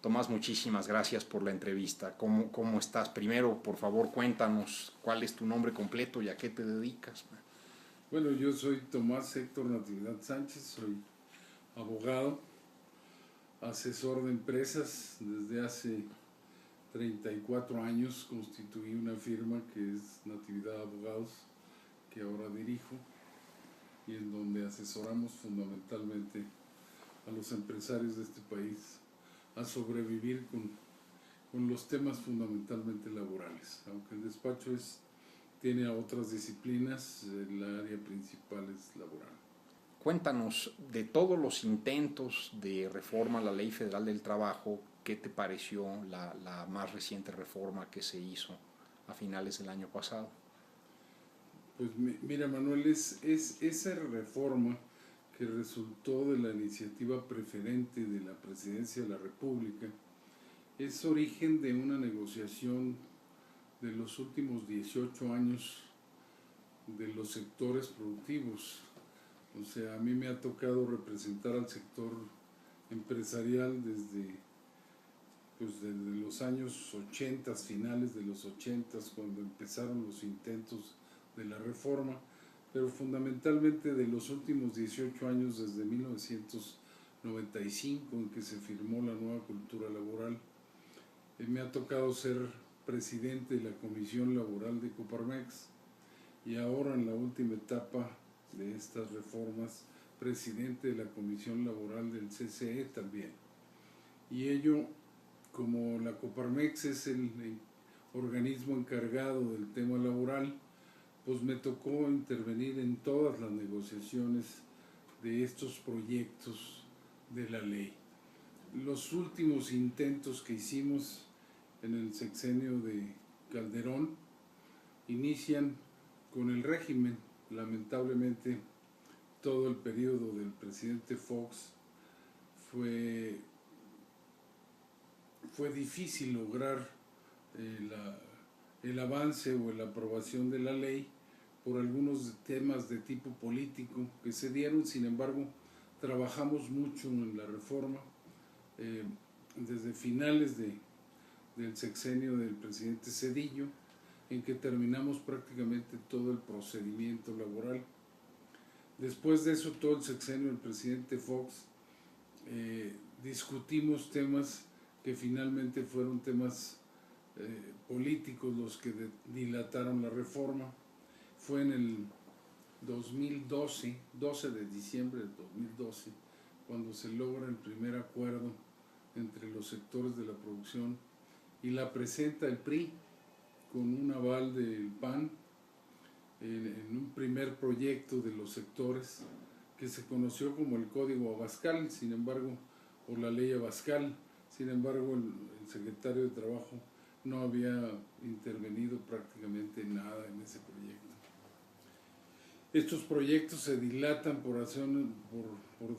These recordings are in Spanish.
Tomás, muchísimas gracias por la entrevista. ¿Cómo estás? Primero, por favor, cuéntanos cuál es tu nombre completo y a qué te dedicas. Bueno, yo soy Tomás Héctor Natividad Sánchez, soy abogado, asesor de empresas. Desde hace 34 años constituí una firma que es Natividad Abogados, que ahora dirijo, y en donde asesoramos fundamentalmente a los empresarios de este país a sobrevivir con los temas fundamentalmente laborales. Aunque el despacho tiene a otras disciplinas, el área principal es laboral. Cuéntanos, de todos los intentos de reforma a la Ley Federal del Trabajo, ¿qué te pareció la más reciente reforma que se hizo a finales del año pasado? Pues mira, Manuel, es esa reforma que resultó de la iniciativa preferente de la Presidencia de la República, es origen de una negociación de los últimos 18 años de los sectores productivos. O sea, a mí me ha tocado representar al sector empresarial desde los años 80, finales de los 80, cuando empezaron los intentos de la reforma, pero fundamentalmente de los últimos 18 años, desde 1995, en que se firmó la nueva cultura laboral. Me ha tocado ser presidente de la Comisión Laboral de Coparmex y ahora, en la última etapa de estas reformas, presidente de la Comisión Laboral del CCE también. Y ello, como la Coparmex es el organismo encargado del tema laboral, pues me tocó intervenir en todas las negociaciones de estos proyectos de la ley. Los últimos intentos que hicimos en el sexenio de Calderón inician con el régimen. Lamentablemente, todo el periodo del presidente Fox fue difícil lograr el avance o la aprobación de la ley por algunos temas de tipo político que se dieron. Sin embargo, trabajamos mucho en la reforma desde finales del sexenio del presidente Zedillo, en que terminamos prácticamente todo el procedimiento laboral. Después de eso, todo el sexenio del presidente Fox, discutimos temas que finalmente fueron temas políticos los que dilataron la reforma. Fue en el 2012, 12 de diciembre del 2012, cuando se logra el primer acuerdo entre los sectores de la producción y la presenta el PRI con un aval del PAN en un primer proyecto de los sectores que se conoció como el Código Abascal, sin embargo, por la ley Abascal. Sin embargo, el secretario de Trabajo no había intervenido prácticamente nada en ese proyecto. Estos proyectos se dilatan por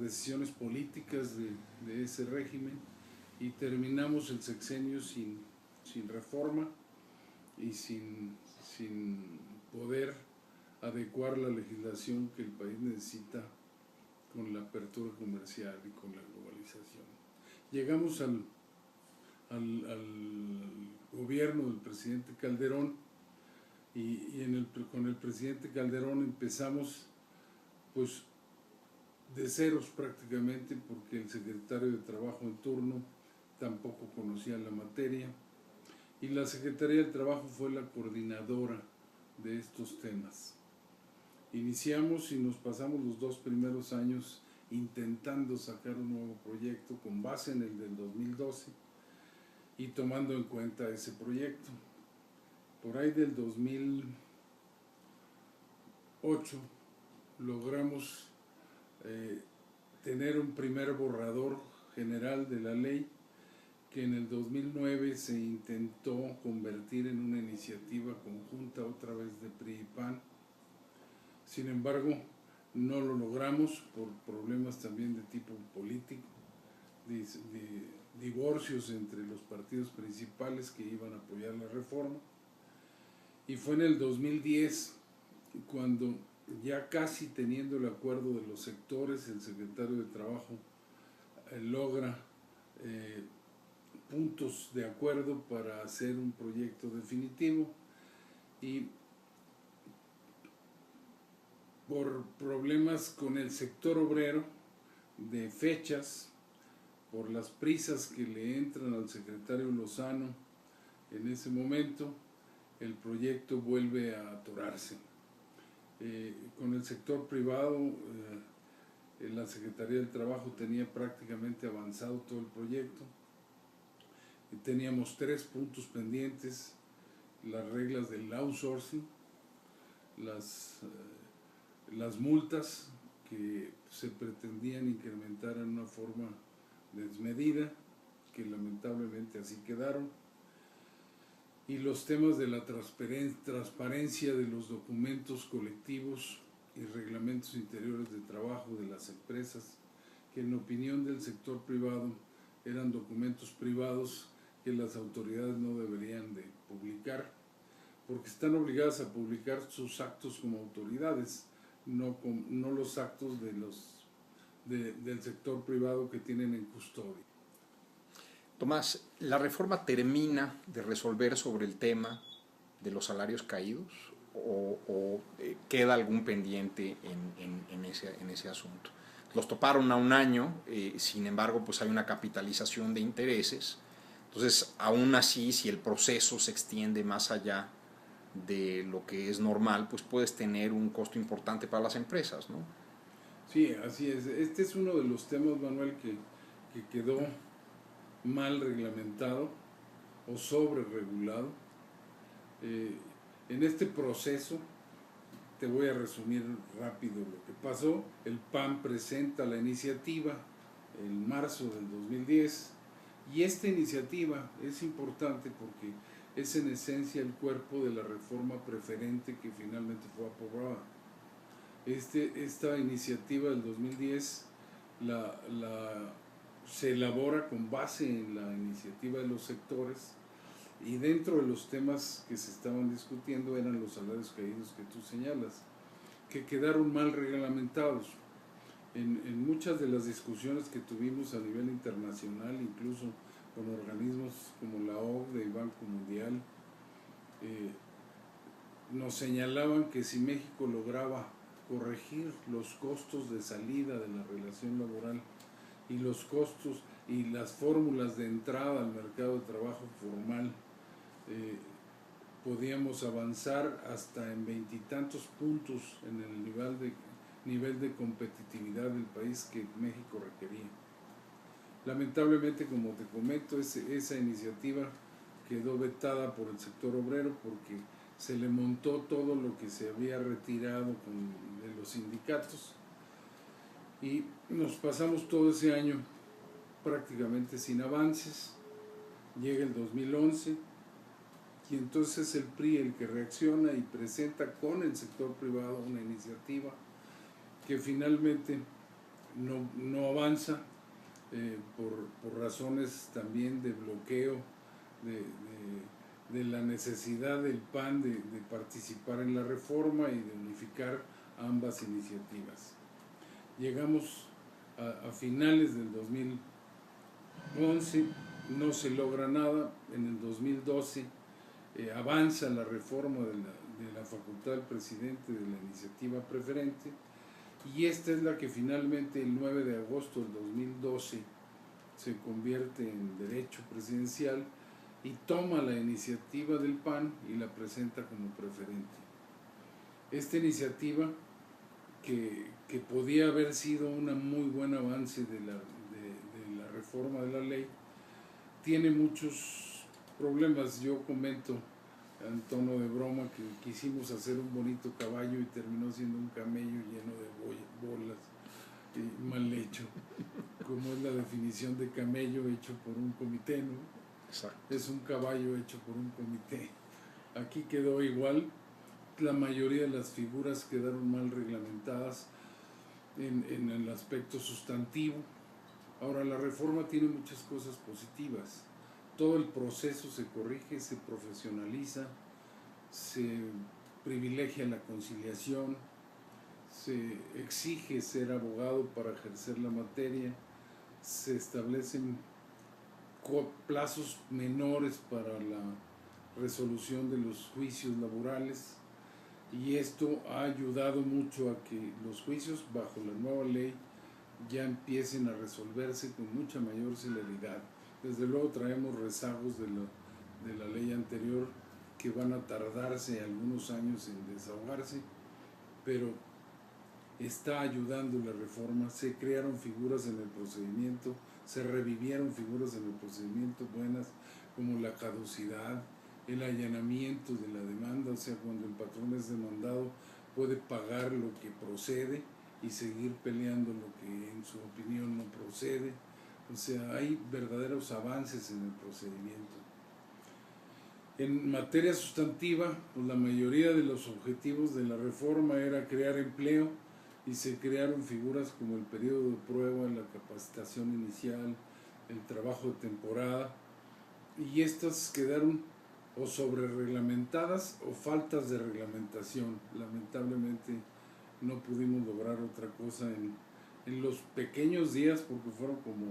decisiones políticas de ese régimen y terminamos el sexenio sin reforma y sin poder adecuar la legislación que el país necesita con la apertura comercial y con la globalización. Llegamos al gobierno del presidente Calderón y con el presidente Calderón empezamos pues de ceros prácticamente, porque el secretario de Trabajo en turno tampoco conocía la materia y la Secretaría del Trabajo fue la coordinadora de estos temas. Iniciamos y nos pasamos los 2 primeros años intentando sacar un nuevo proyecto con base en el del 2012 y tomando en cuenta ese proyecto. Por ahí del 2008 logramos tener un primer borrador general de la ley, que en el 2009 se intentó convertir en una iniciativa conjunta otra vez de PRI y PAN. Sin embargo, no lo logramos por problemas también de tipo político, de divorcios entre los partidos principales que iban a apoyar la reforma. Y fue en el 2010 cuando, ya casi teniendo el acuerdo de los sectores, el secretario de Trabajo logra puntos de acuerdo para hacer un proyecto definitivo, y por problemas con el sector obrero de fechas, por las prisas que le entran al secretario Lozano en ese momento, el proyecto vuelve a atorarse. Con el sector privado, la Secretaría del Trabajo tenía prácticamente avanzado todo el proyecto. Teníamos 3 puntos pendientes: las reglas del outsourcing, las multas que se pretendían incrementar en una forma desmedida, que lamentablemente así quedaron, y los temas de la transparencia de los documentos colectivos y reglamentos interiores de trabajo de las empresas, que en opinión del sector privado eran documentos privados que las autoridades no deberían de publicar, porque están obligadas a publicar sus actos como autoridades, no los actos del sector privado que tienen en custodia. Tomás, ¿la reforma termina de resolver sobre el tema de los salarios caídos o queda algún pendiente en ese asunto? Los toparon a un año, sin embargo, pues hay una capitalización de intereses. Entonces, aún así, si el proceso se extiende más allá de lo que es normal, pues puedes tener un costo importante para las empresas, ¿no? Sí, así es. Este es uno de los temas, Manuel, que quedó mal reglamentado o sobre regulado. En este proceso, te voy a resumir rápido lo que pasó. El PAN presenta la iniciativa en marzo del 2010, y esta iniciativa es importante porque es en esencia el cuerpo de la reforma preferente que finalmente fue aprobada. Esta iniciativa del 2010 se elabora con base en la iniciativa de los sectores, y dentro de los temas que se estaban discutiendo eran los salarios caídos que tú señalas, que quedaron mal reglamentados. En muchas de las discusiones que tuvimos a nivel internacional, incluso con organismos como la OCDE y Banco Mundial, nos señalaban que si México lograba corregir los costos de salida de la relación laboral y los costos y las fórmulas de entrada al mercado de trabajo formal, podíamos avanzar hasta en 20 y tantos puntos en el nivel de competitividad del país que México requería. Lamentablemente, como te comento, esa iniciativa quedó vetada por el sector obrero porque se le montó todo lo que se había retirado de los sindicatos, y nos pasamos todo ese año prácticamente sin avances. Llega el 2011 y entonces el PRI el que reacciona y presenta con el sector privado una iniciativa que finalmente no avanza, por razones también de bloqueo de la necesidad del PAN de participar en la reforma y de unificar ambas iniciativas. Llegamos a finales del 2011, no se logra nada. En el 2012 avanza la reforma de la facultad del presidente de la iniciativa preferente, y esta es la que finalmente el 9 de agosto del 2012 se convierte en derecho presidencial y toma la iniciativa del PAN y la presenta como preferente. Esta iniciativa, que podía haber sido un muy buen avance de la reforma de la ley, tiene muchos problemas. Yo comento en tono de broma que quisimos hacer un bonito caballo y terminó siendo un camello lleno de bolas y mal hecho, como es la definición de camello hecho por un comité, ¿no? Exacto. Es un caballo hecho por un comité. Aquí quedó igual. La mayoría de las figuras quedaron mal reglamentadas en el aspecto sustantivo. Ahora, la reforma tiene muchas cosas positivas. Todo el proceso se corrige, se profesionaliza, se privilegia la conciliación, se exige ser abogado para ejercer la materia, se establecen plazos menores para la resolución de los juicios laborales, y esto ha ayudado mucho a que los juicios bajo la nueva ley ya empiecen a resolverse con mucha mayor celeridad. Desde luego traemos rezagos de la ley anterior que van a tardarse algunos años en desahogarse, pero está ayudando la reforma. Se crearon figuras en el procedimiento, se revivieron figuras en el procedimiento buenas, como la caducidad, el allanamiento de la demanda, o sea, cuando el patrón es demandado puede pagar lo que procede y seguir peleando lo que en su opinión no procede. O sea, hay verdaderos avances en el procedimiento. En materia sustantiva, pues la mayoría de los objetivos de la reforma era crear empleo, y se crearon figuras como el periodo de prueba, la capacitación inicial, el trabajo de temporada, y estas quedaron o sobre reglamentadas o faltas de reglamentación. Lamentablemente no pudimos lograr otra cosa en los pequeños días, porque fueron como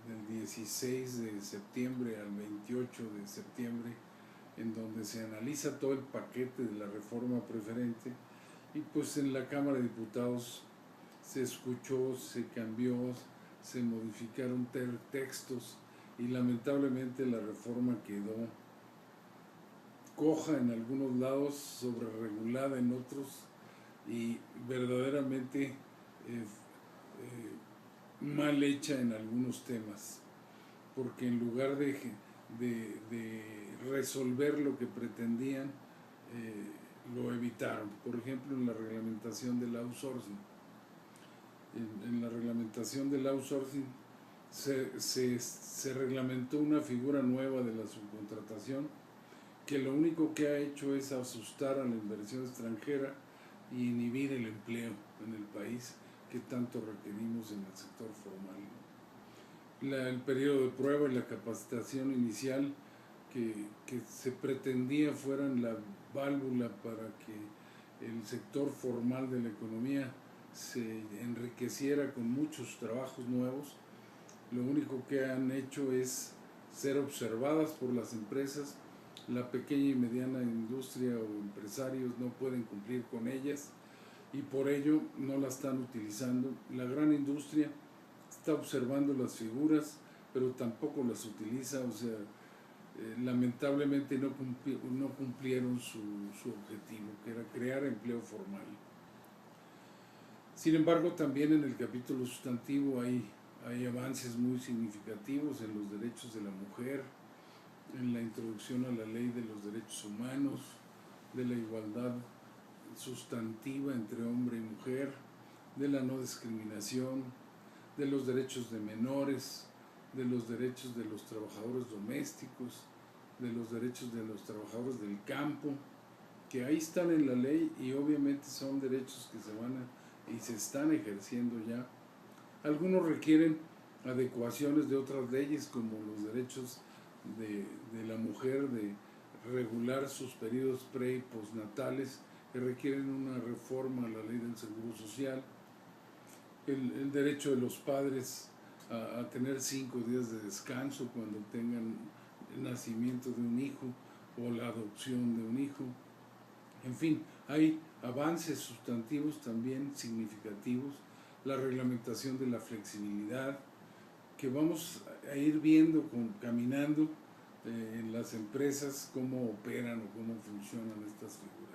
del 16 de septiembre al 28 de septiembre, en donde se analiza todo el paquete de la reforma preferente, y pues en la Cámara de Diputados se escuchó, se cambió, se modificaron textos, y lamentablemente la reforma quedó coja en algunos lados, sobreregulada en otros, y verdaderamente mal hecha en algunos temas, porque en lugar de resolver lo que pretendían, lo evitaron. Por ejemplo, en la reglamentación del outsourcing. En la reglamentación del outsourcing se reglamentó una figura nueva de la subcontratación, que lo único que ha hecho es asustar a la inversión extranjera y inhibir el empleo en el país que tanto requerimos en el sector formal. El periodo de prueba y la capacitación inicial que se pretendía fueran la válvula para que el sector formal de la economía se enriqueciera con muchos trabajos nuevos, lo único que han hecho es ser observadas por las empresas. La pequeña y mediana industria o empresarios no pueden cumplir con ellas, y por ello no la están utilizando. La gran industria está observando las figuras, pero tampoco las utiliza. O sea, lamentablemente no cumplieron su objetivo, que era crear empleo formal. Sin embargo, también en el capítulo sustantivo hay avances muy significativos en los derechos de la mujer, en la introducción a la ley de los derechos humanos, de la igualdad sustantiva entre hombre y mujer, de la no discriminación, de los derechos de menores, de los derechos de los trabajadores domésticos, de los derechos de los trabajadores del campo, que ahí están en la ley, y obviamente son derechos que se están ejerciendo ya. Algunos requieren adecuaciones de otras leyes, como los derechos de la mujer de regular sus periodos pre y postnatales, que requieren una reforma a la ley del seguro social, el derecho de los padres a tener 5 días de descanso cuando tengan el nacimiento de un hijo o la adopción de un hijo. En fin, hay avances sustantivos también significativos, la reglamentación de la flexibilidad, que vamos a ir viendo caminando en las empresas cómo operan o cómo funcionan estas figuras.